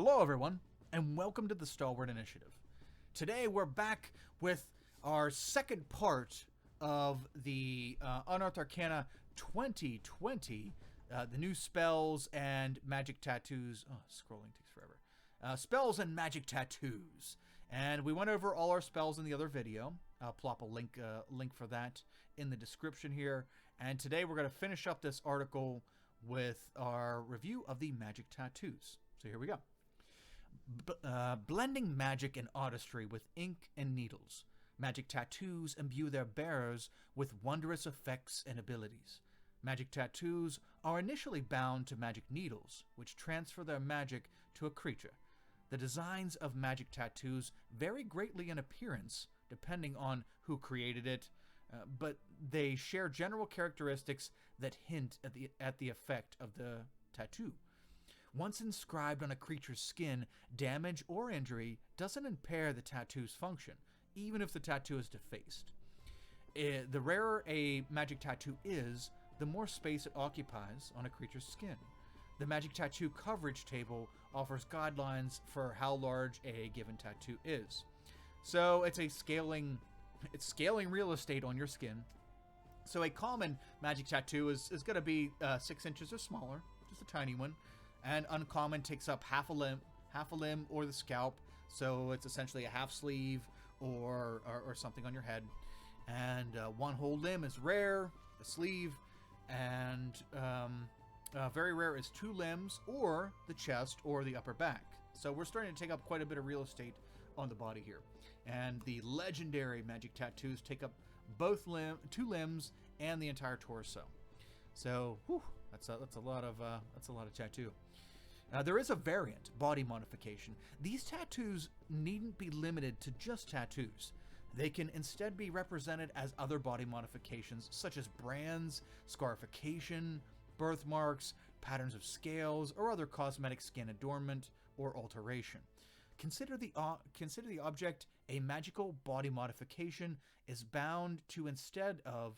Hello everyone, and welcome to the Stalwart Initiative. Today we're back with our second part of the Unearthed Arcana 2020, the new spells and magic tattoos. Oh, scrolling takes forever. Spells and magic tattoos. And we went over all our spells in the other video. I'll plop a link for that in the description here. And today we're going to finish up this article with our review of the magic tattoos. So here we go. Blending magic and artistry with ink and needles. Magic tattoos imbue their bearers with wondrous effects and abilities. Magic tattoos are initially bound to magic needles, which transfer their magic to a creature. The designs of magic tattoos vary greatly in appearance, depending on who created it, but they share general characteristics that hint at the effect of the tattoo. Once inscribed on a creature's skin, damage or injury doesn't impair the tattoo's function, even if the tattoo is defaced. The rarer a magic tattoo is, the more space it occupies on a creature's skin. The magic tattoo coverage table offers guidelines for how large a given tattoo is. So it's scaling real estate on your skin. So a common magic tattoo is going to be 6 inches or smaller, just a tiny one. And uncommon takes up half a limb or the scalp, so it's essentially a half sleeve or something on your head. And one whole limb is rare, the sleeve, and very rare is 2 limbs or the chest or the upper back. So we're starting to take up quite a bit of real estate on the body here. And the legendary magic tattoos take up both 2 limbs and the entire torso. So, whew, that's a lot of tattoo. There is a variant, body modification. These tattoos needn't be limited to just tattoos. They can instead be represented as other body modifications, such as brands, scarification, birthmarks, patterns of scales, or other cosmetic skin adornment or alteration. Consider the object a magical body modification is bound to instead of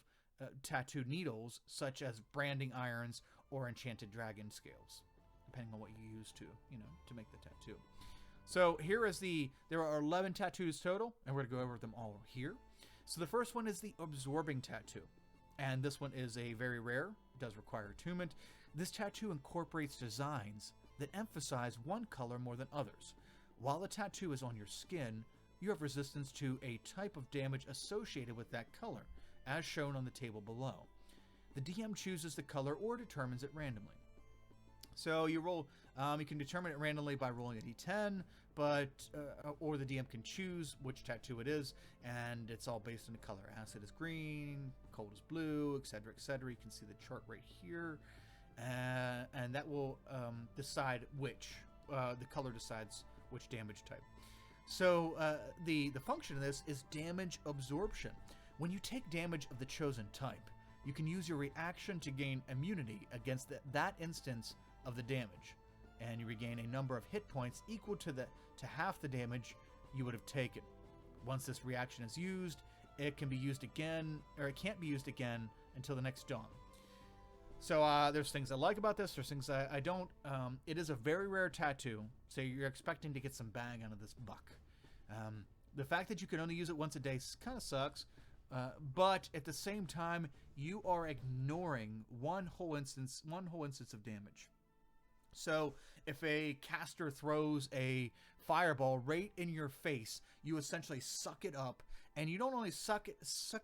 tattooed needles, such as branding irons or enchanted dragon scales, depending on what you use to make the tattoo. So there are 11 tattoos total, and we're going to go over them all here. So the first one is the absorbing tattoo, and this one is a very rare, does require attunement. This tattoo incorporates designs that emphasize one color more than others. While the tattoo is on your skin, you have resistance to a type of damage associated with that color, as shown on the table below. The DM chooses the color or determines it randomly. So you roll. You can determine it randomly by rolling a d10, or the DM can choose which tattoo it is, and it's all based on the color. Acid is green, cold is blue, etc., etc. You can see the chart right here, and that will decide which the color decides which damage type. So the function of this is damage absorption. When you take damage of the chosen type, you can use your reaction to gain immunity against that instance of the damage, and you regain a number of hit points equal to half the damage you would have taken. Once this reaction is used, it can be used again, or it can't be used again until the next dawn. So there's things I like about this, there's things I don't. It is a very rare tattoo, so you're expecting to get some bang out of this buck. The fact that you can only use it once a day kind of sucks. But at the same time, you are ignoring one whole instance of damage. So if a caster throws a fireball right in your face, you essentially suck it up, and you don't only suck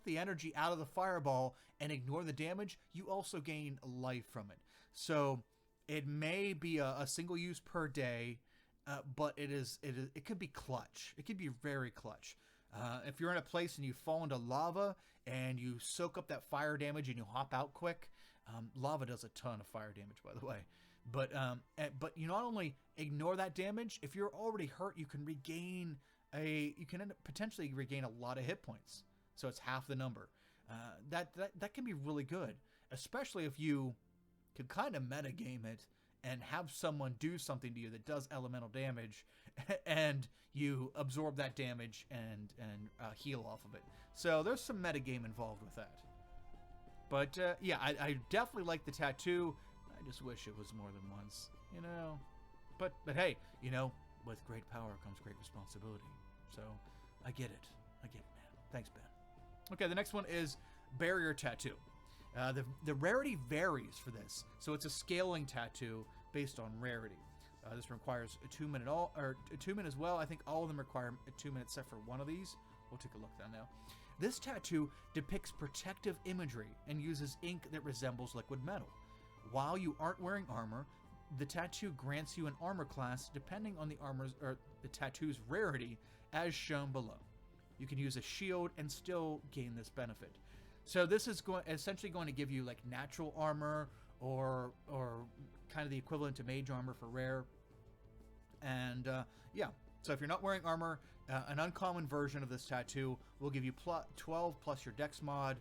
the energy out of the fireball and ignore the damage, you also gain life from it. So it may be a single use per day, but it could be clutch. It could be very clutch. If you're in a place and you fall into lava and you soak up that fire damage and you hop out quick, lava does a ton of fire damage, by the way. But you not only ignore that damage, if you're already hurt, you can end up potentially regain a lot of hit points. So it's half the number. That can be really good, especially if you could kind of metagame it and have someone do something to you that does elemental damage, and you absorb that damage and heal off of it. So there's some metagame involved with that. But yeah, I definitely like the tattoo. I just wish it was more than once. But hey, you know, with great power comes great responsibility. So I get it. I get it, man. Thanks, Ben. Okay, the next one is Barrier Tattoo. The rarity varies for this, so it's a scaling tattoo based on rarity. This requires attunement attunement as well. I think all of them require attunement except for one of these. We'll take a look then now. This tattoo depicts protective imagery and uses ink that resembles liquid metal. While you aren't wearing armor, the tattoo grants you an armor class depending on the the tattoo's rarity, as shown below. You can use a shield and still gain this benefit. So this is essentially going to give you like natural armor or kind of the equivalent to mage armor for rare. And yeah, so if you're not wearing armor, an uncommon version of this tattoo will give you 12 plus your dex mod.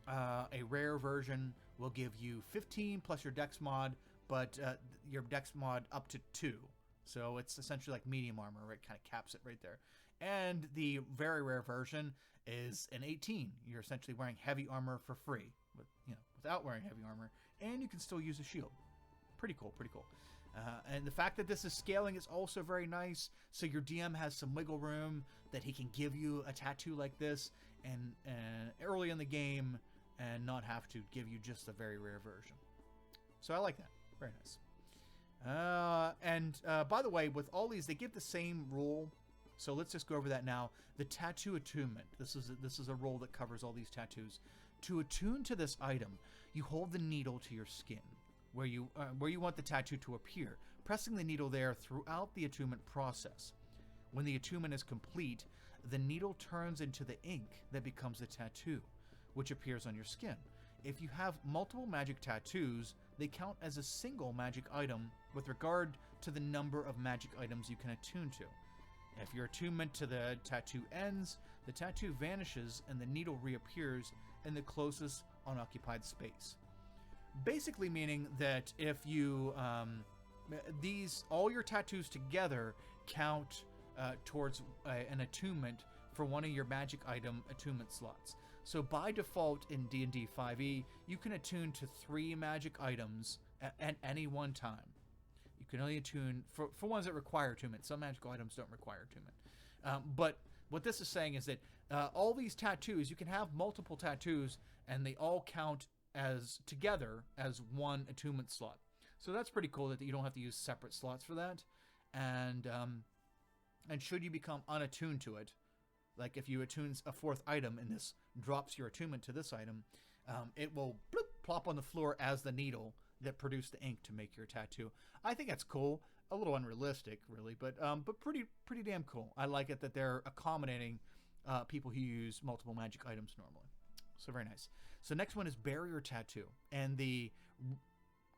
A rare version will give you 15 plus your dex mod, but your dex mod up to 2. So it's essentially like medium armor, right? Kind of caps it right there. And the very rare version is an 18. You're essentially wearing heavy armor for free, without wearing heavy armor, and you can still use a shield. Pretty cool, pretty cool. And the fact that this is scaling is also very nice. So your DM has some wiggle room that he can give you a tattoo like this and early in the game and not have to give you just a very rare version. So I like that. Very nice. And by the way, with all these, they give the same rule. So let's just go over that now. The tattoo attunement. This is a role that covers all these tattoos. To attune to this item, you hold the needle to your skin, where you want the tattoo to appear, pressing the needle there throughout the attunement process. When the attunement is complete, the needle turns into the ink that becomes the tattoo, which appears on your skin. If you have multiple magic tattoos, they count as a single magic item with regard to the number of magic items you can attune to. If your attunement to the tattoo ends, the tattoo vanishes and the needle reappears in the closest unoccupied space. Basically meaning that if you all your tattoos together count towards an attunement for one of your magic item attunement slots. So by default in D&D 5e, you can attune to 3 magic items at any one time. You can only attune for ones that require attunement. Some magical items don't require attunement. But what this is saying is that all these tattoos, you can have multiple tattoos and they all count together as one attunement slot. So that's pretty cool that you don't have to use separate slots for that. And should you become unattuned to it, like if you attune a 4th item and this drops your attunement to this item, it will plop on the floor as the needle that produced the ink to make your tattoo. I think that's cool. A little unrealistic, really, but pretty damn cool. I like it that they're accommodating people who use multiple magic items normally. So very nice. So next one is Barrier Tattoo. And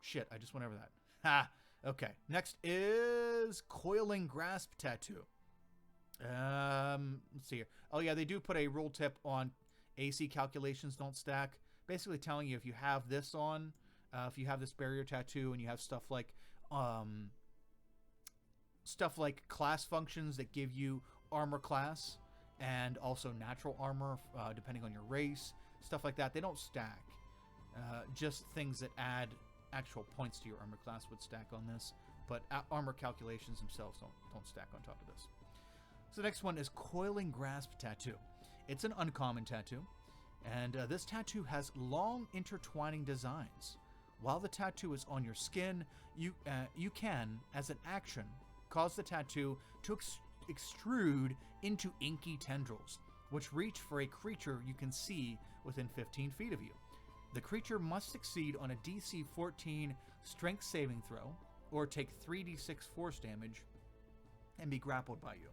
shit, I just went over that. Ha! Okay. Next is Coiling Grasp Tattoo. Let's see here. Oh yeah, they do put a rule tip on AC calculations don't stack. Basically telling you if you have this on, if you have this Barrier Tattoo and you have stuff like class functions that give you armor class and also natural armor depending on your race, stuff like that, they don't stack. Just things that add actual points to your armor class would stack on this, but armor calculations themselves don't stack on top of this. So the next one is Coiling Grasp Tattoo. It's an uncommon tattoo, and this tattoo has long intertwining designs. While the tattoo is on your skin, you can, as an action, cause the tattoo to extrude into inky tendrils, which reach for a creature you can see within 15 feet of you. The creature must succeed on a DC 14 strength saving throw, or take 3d6 force damage, and be grappled by you.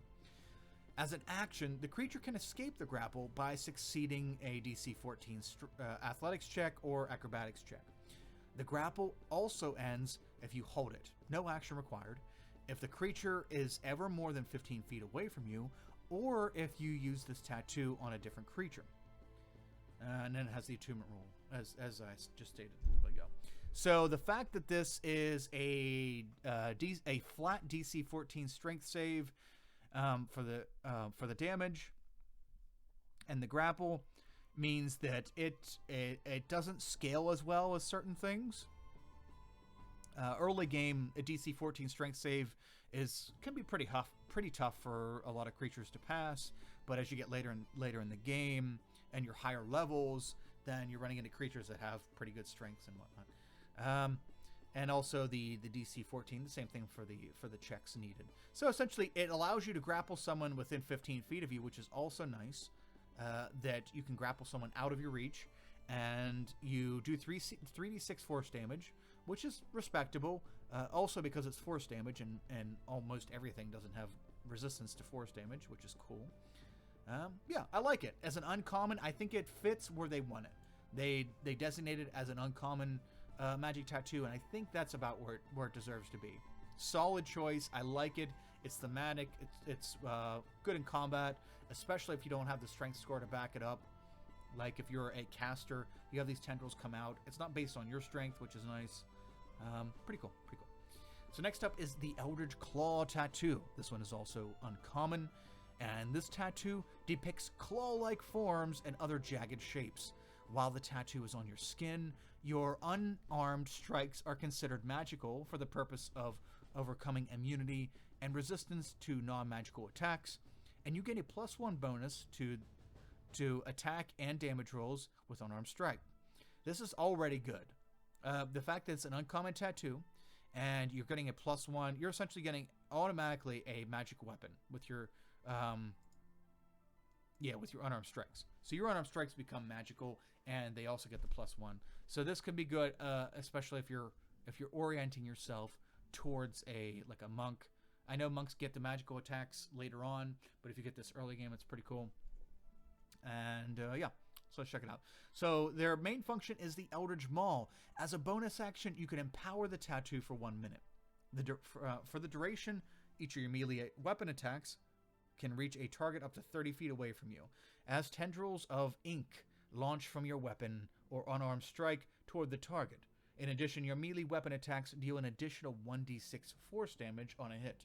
As an action, the creature can escape the grapple by succeeding a DC 14 athletics check or acrobatics check. The grapple also ends if you hold it. No action required. If the creature is ever more than 15 feet away from you, or if you use this tattoo on a different creature. And then it has the attunement rule, as I just stated a little bit ago. So the fact that this is a flat DC 14 strength save for the damage and the grapple means that it doesn't scale as well as certain things. Early game, a DC 14 strength save can be pretty tough for a lot of creatures to pass. But as you get later in the game and your higher levels, then you're running into creatures that have pretty good strengths and whatnot. And also the DC 14, the same thing for the checks needed. So essentially, it allows you to grapple someone within 15 feet of you, which is also nice. That you can grapple someone out of your reach, and you do 3d6 force damage, which is respectable. Also because it's force damage, and almost everything doesn't have resistance to force damage, which is cool. Yeah, I like it. As an uncommon, I think it fits where they want it. They designate it as an uncommon magic tattoo, and I think that's about where it deserves to be. Solid choice. I like it. It's thematic. It's good in combat, especially if you don't have the strength score to back it up. Like if you're a caster, you have these tendrils come out. It's not based on your strength, which is nice. Pretty cool. So next up is the Eldridge Claw Tattoo. This one is also uncommon, and this tattoo depicts claw-like forms and other jagged shapes. While the tattoo is on your skin, your unarmed strikes are considered magical for the purpose of overcoming immunity and resistance to non-magical attacks, and you get a +1 bonus to attack and damage rolls with unarmed strike. This is already good. The fact that it's an uncommon tattoo and you're getting a +1, you're essentially getting automatically a magic weapon with your unarmed strikes. So your unarmed strikes become magical, and they also get the +1. So this could be good, especially if you're orienting yourself towards a monk. I know monks get the magical attacks later on, but if you get this early game, it's pretty cool. And yeah, so let's check it out. So their main function is the Eldridge Maul. As a bonus action, you can empower the tattoo for 1 minute. For the duration, each of your melee weapon attacks can reach a target up to 30 feet away from you, as tendrils of ink launch from your weapon or unarmed strike toward the target. In addition, your melee weapon attacks deal an additional 1d6 force damage on a hit.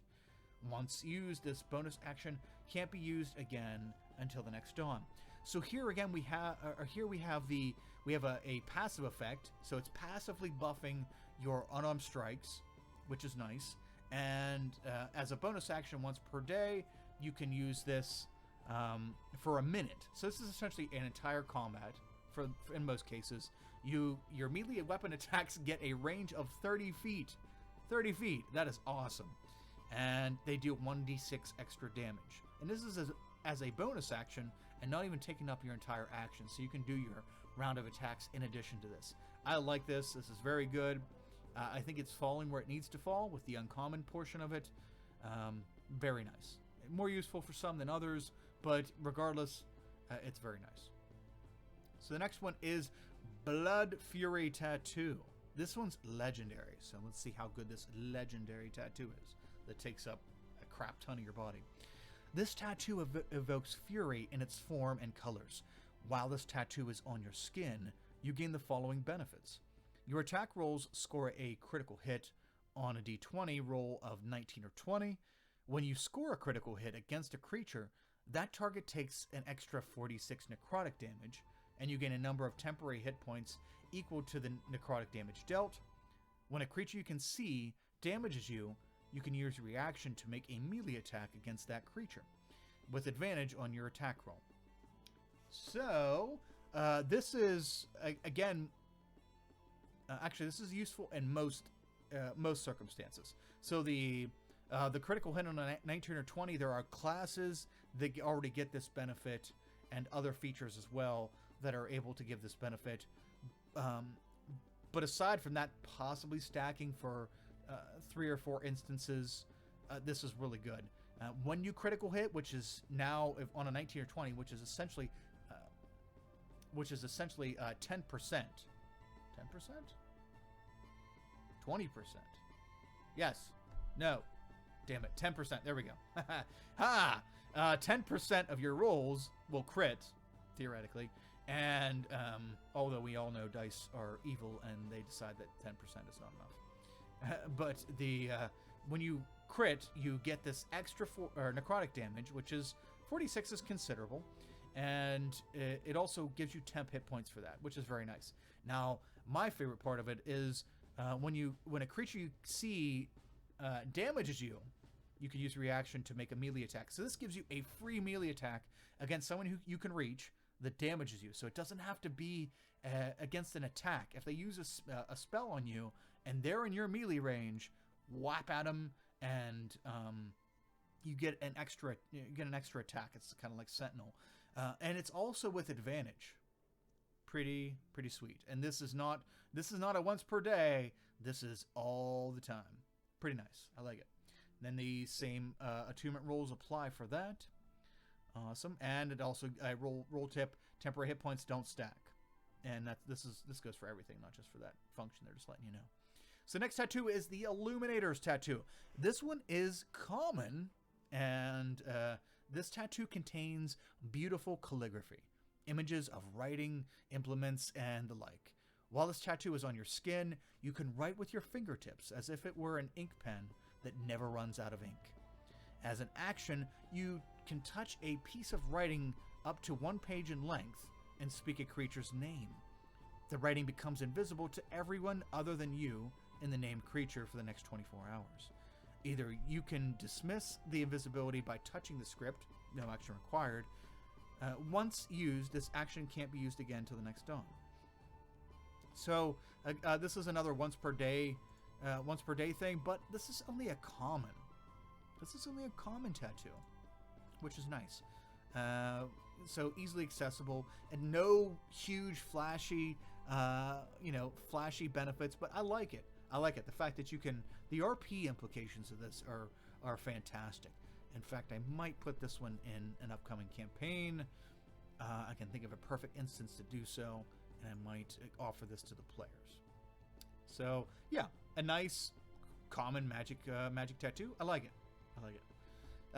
Once used, this bonus action can't be used again until the next dawn. So here again we have a passive effect. So it's passively buffing your unarmed strikes, which is nice. And as a bonus action once per day, you can use this for a minute. So this is essentially an entire combat. In most cases, your melee weapon attacks get a range of 30 feet. 30 feet. That is awesome. And they do 1d6 extra damage. And this is as a bonus action and not even taking up your entire action. So you can do your round of attacks in addition to this. I like this. This is very good. I think it's falling where it needs to fall with the uncommon portion of it. Very nice. More useful for some than others, but regardless, it's very nice. So the next one is Blood Fury Tattoo. This one's legendary, so let's see how good this legendary tattoo is that takes up a crap ton of your body. This tattoo evokes fury in its form and colors. While this tattoo is on your skin, you gain the following benefits. Your attack rolls score a critical hit on a d20 roll of 19 or 20. When you score a critical hit against a creature, that target takes an extra 46 necrotic damage, and you gain a number of temporary hit points equal to the necrotic damage dealt. When a creature you can see damages you, you can use your reaction to make a melee attack against that creature, with advantage on your attack roll. So, this is, again, actually this is useful in most circumstances. So the critical hit on a 19 or 20, there are classes that already get this benefit, and other features as well that are able to give this benefit. But aside from that, possibly stacking for 3 or 4 instances, this is really good. When you critical hit, which is now on a 19 or 20, which is essentially 10%. 10%? 20%? Yes. No. Damn it. 10%. There we go. Ha! 10% of your rolls will crit, theoretically. And although we all know dice are evil and they decide that 10% is not enough. But when you crit, you get this extra necrotic damage, which is 46 is considerable. And it also gives you temp hit points for that, which is very nice. Now, my favorite part of it is When a creature you see damages you, you can use reaction to make a melee attack. So this gives you a free melee attack against someone who you can reach that damages you. So it doesn't have to be against an attack. If they use a spell on you and they're in your melee range, whap at them, and you get an extra attack. It's kind of like Sentinel, and it's also with advantage. Pretty sweet. And this is not a once per day. This is all the time. Pretty nice. I like it. Then the same attunement rolls apply for that. Awesome. And it also roll tip, temporary hit points don't stack. And this goes for everything, not just for that function. They're just letting you know. So next tattoo is the Illuminators Tattoo. This one is common, and this tattoo contains beautiful calligraphy, images of writing, implements, and the like. While this tattoo is on your skin, you can write with your fingertips as if it were an ink pen that never runs out of ink. As an action, you can touch a piece of writing up to 1 page in length and speak a creature's name. The writing becomes invisible to everyone other than you and the named creature for the next 24 hours. Either you can dismiss the invisibility by touching the script, no action required. Once used, this action can't be used again till the next dawn. So this is another once per day thing, but this is only a common. This is only a common tattoo, which is nice. So easily accessible and no huge flashy benefits, but I like it. I like it. The fact that the RP implications of this are fantastic. In fact, I might put this one in an upcoming campaign. I can think of a perfect instance to do so, and I might offer this to the players. So yeah, a nice common magic tattoo. I like it.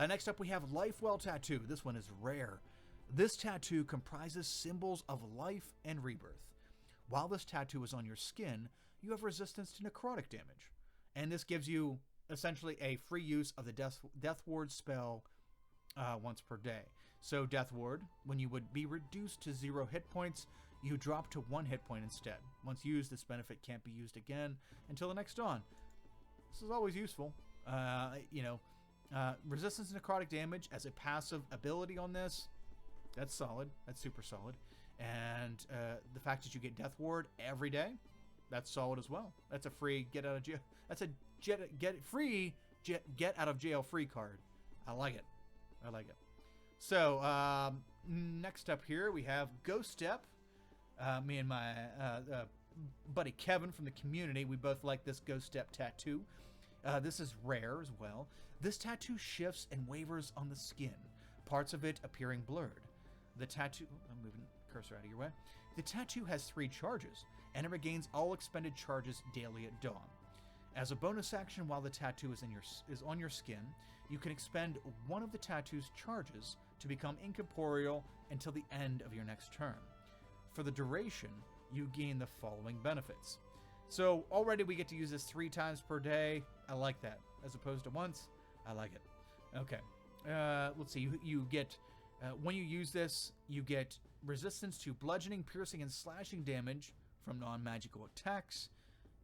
Next up, we have Lifewell Tattoo. This one is rare. This tattoo comprises symbols of life and rebirth. While this tattoo is on your skin, you have resistance to necrotic damage, and this gives you essentially a free use of the Death Ward spell once per day. So Death Ward, when you would be reduced to 0 hit points, you drop to 1 hit point instead. Once used, this benefit can't be used again until the next dawn. This is always useful. Resistance to necrotic damage as a passive ability on this, that's solid. That's super solid. And the fact that you get Death Ward every day, that's solid as well. That's a free get out of jail. That's a get out of jail free card. I like it. So next up here we have Ghost Step. Me and my buddy Kevin from the community, we both like this Ghost Step tattoo. This is rare as well. This tattoo shifts and wavers on the skin, parts of it appearing blurred. The tattoo, I'm moving the cursor out of your way. The tattoo has 3 charges, and it regains all expended charges daily at dawn. As a bonus action, while the tattoo is on your skin, you can expend one of the tattoo's charges to become incorporeal until the end of your next turn. For the duration, you gain the following benefits. So already we get to use this 3 times per day. I like that. As opposed to once, I like it. Okay. Let's see. You get, when you use this, you get resistance to bludgeoning, piercing, and slashing damage from non-magical attacks.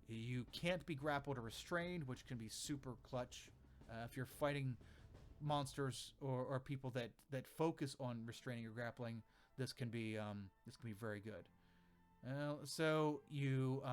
You can't be grappled or restrained, which can be super clutch. If you're fighting monsters or people that focus on restraining or grappling, this can be very good. So you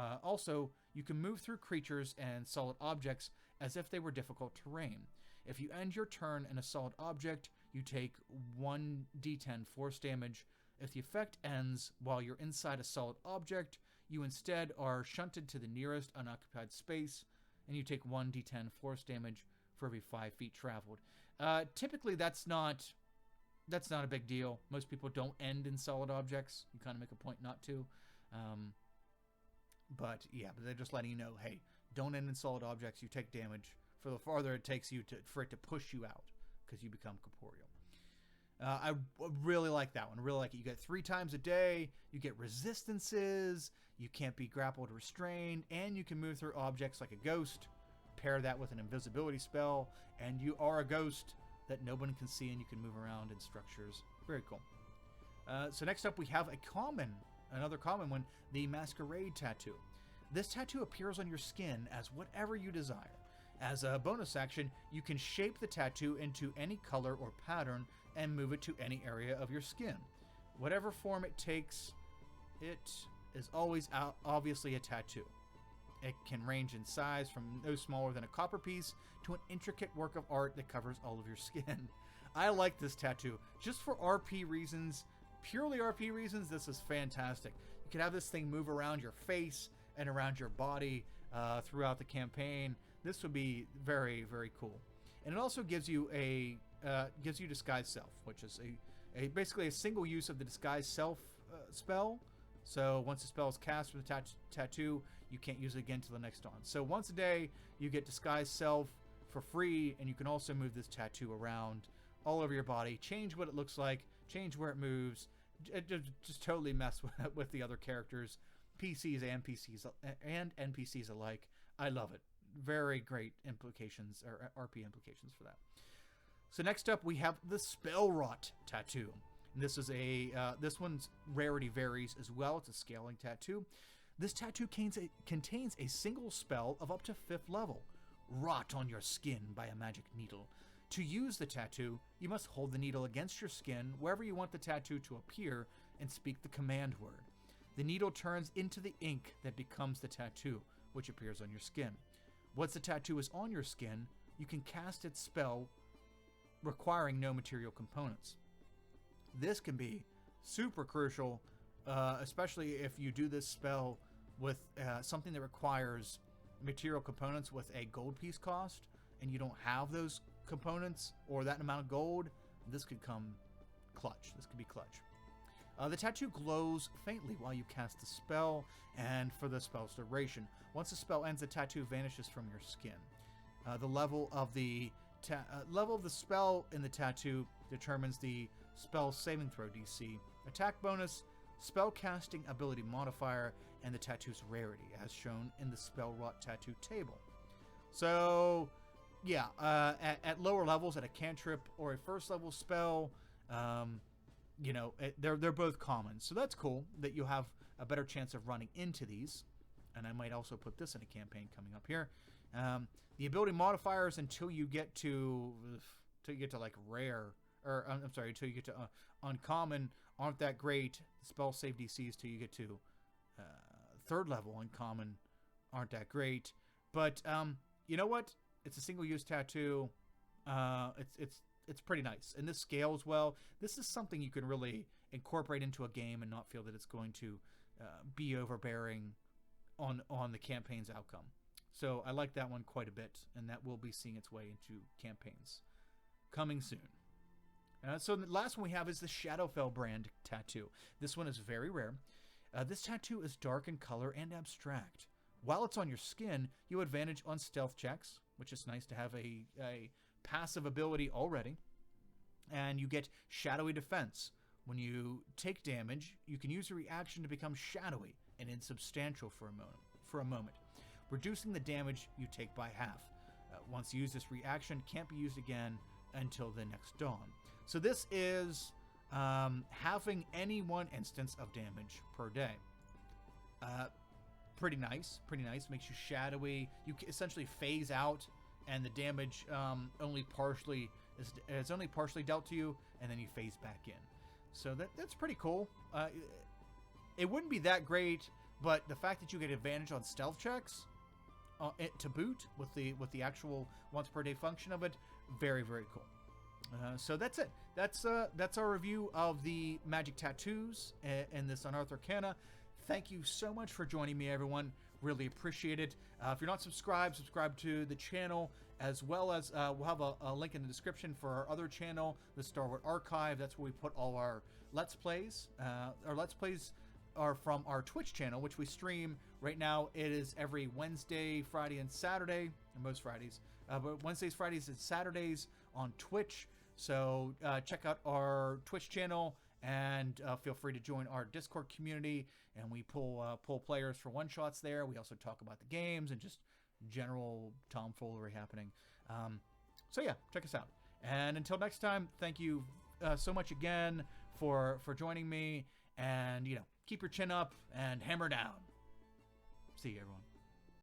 you can move through creatures and solid objects as if they were difficult terrain. If you end your turn in a solid object, you take 1d10 force damage. If the effect ends while you're inside a solid object, you instead are shunted to the nearest unoccupied space, and you take 1d10 force damage for every 5 feet traveled. Typically, that's not a big deal. Most people don't end in solid objects. You kind of make a point not to. But they're just letting you know, hey, don't end in solid objects. You take damage for the farther it takes you for it to push you out, because you become corporeal. I really like that one. I really like it. You get 3 times a day. You get resistances. You can't be grappled or restrained, and you can move through objects like a ghost. Pair that with an invisibility spell, and you are a ghost that no one can see, and you can move around in structures. Very cool. So next up, we have another common one, the Masquerade Tattoo. This tattoo appears on your skin as whatever you desire. As a bonus action, you can shape the tattoo into any color or pattern and move it to any area of your skin. Whatever form it takes, it is always obviously a tattoo. It can range in size from no smaller than a copper piece to an intricate work of art that covers all of your skin. I like this tattoo. Just for RP reasons, purely RP reasons, this is fantastic. You can have this thing move around your face and around your body throughout the campaign. This would be very, very cool. And it also gives you Disguise Self, which is basically a single use of the Disguise Self spell. So once the spell is cast with a tattoo, you can't use it again till the next dawn. So once a day, you get Disguise Self for free, and you can also move this tattoo around all over your body, change what it looks like, change where it moves, just totally mess with the other characters, PCs and NPCs alike. I love it. Very great implications, or RP implications for that. So next up, we have the Spellwrought Tattoo. And this is this one's rarity varies as well. It's a scaling tattoo. This tattoo contains a single spell of up to 5th level, wrought on your skin by a magic needle. To use the tattoo, you must hold the needle against your skin wherever you want the tattoo to appear and speak the command word. The needle turns into the ink that becomes the tattoo, which appears on your skin. Once the tattoo is on your skin, you can cast its spell, requiring no material components. This can be super crucial, especially if you do this spell with something that requires material components with a gold piece cost, and you don't have those components or that amount of gold. This could come clutch. This could be clutch. The tattoo glows faintly while you cast the spell and for the spell's duration. Once the spell ends, the tattoo vanishes from your skin. The level of the spell in the tattoo determines the spell saving throw DC, attack bonus, spell casting ability modifier, and the tattoo's rarity, as shown in the Spellwrought Tattoo table. So, yeah, at lower levels, at a cantrip or a 1st level spell, they're both common. So that's cool that you have a better chance of running into these. And I might also put this in a campaign coming up here. The ability modifiers until you get to like rare, or until you get to uncommon, aren't that great. The spell save DCs till you get to 3rd level uncommon aren't that great. But you know what? It's a single use tattoo. It's pretty nice, and this scales well. This is something you can really incorporate into a game and not feel that it's going to be overbearing on the campaign's outcome. So I like that one quite a bit, and that will be seeing its way into campaigns coming soon. So the last one we have is the Shadowfell brand tattoo. This one is very rare. This tattoo is dark in color and abstract. While it's on your skin, you have advantage on stealth checks, which is nice to have a passive ability already. And you get shadowy defense. When you take damage, you can use a reaction to become shadowy and insubstantial for a moment, reducing the damage you take by half. Once you use this reaction, can't be used again until the next dawn. So this is having any one instance of damage per day. Pretty nice. Makes you shadowy. You essentially phase out, and the damage only partially dealt to you, and then you phase back in. So that's pretty cool. It wouldn't be that great, but the fact that you get advantage on stealth checks to boot with the actual once per day function of it, very, very cool. So that's it. That's our review of the magic tattoos in this Unearthed Arcana. Thank you so much for joining me, everyone. Really appreciate it. If you're not subscribed, subscribe to the channel, as well as we'll have a link in the description for our other channel, the Stalwart Archive. That's where we put all our Let's Plays. Our Let's Plays are from our Twitch channel, which we stream right now. It is every Wednesday, Friday, and Saturday, or most Fridays. But Wednesdays, Fridays, and Saturdays on Twitch. So check out our Twitch channel, and feel free to join our Discord community. And we pull players for one-shots there. We also talk about the games and just general tomfoolery happening. So yeah, check us out. And until next time, thank you so much again for joining me. And keep your chin up and hammer down. See you, everyone.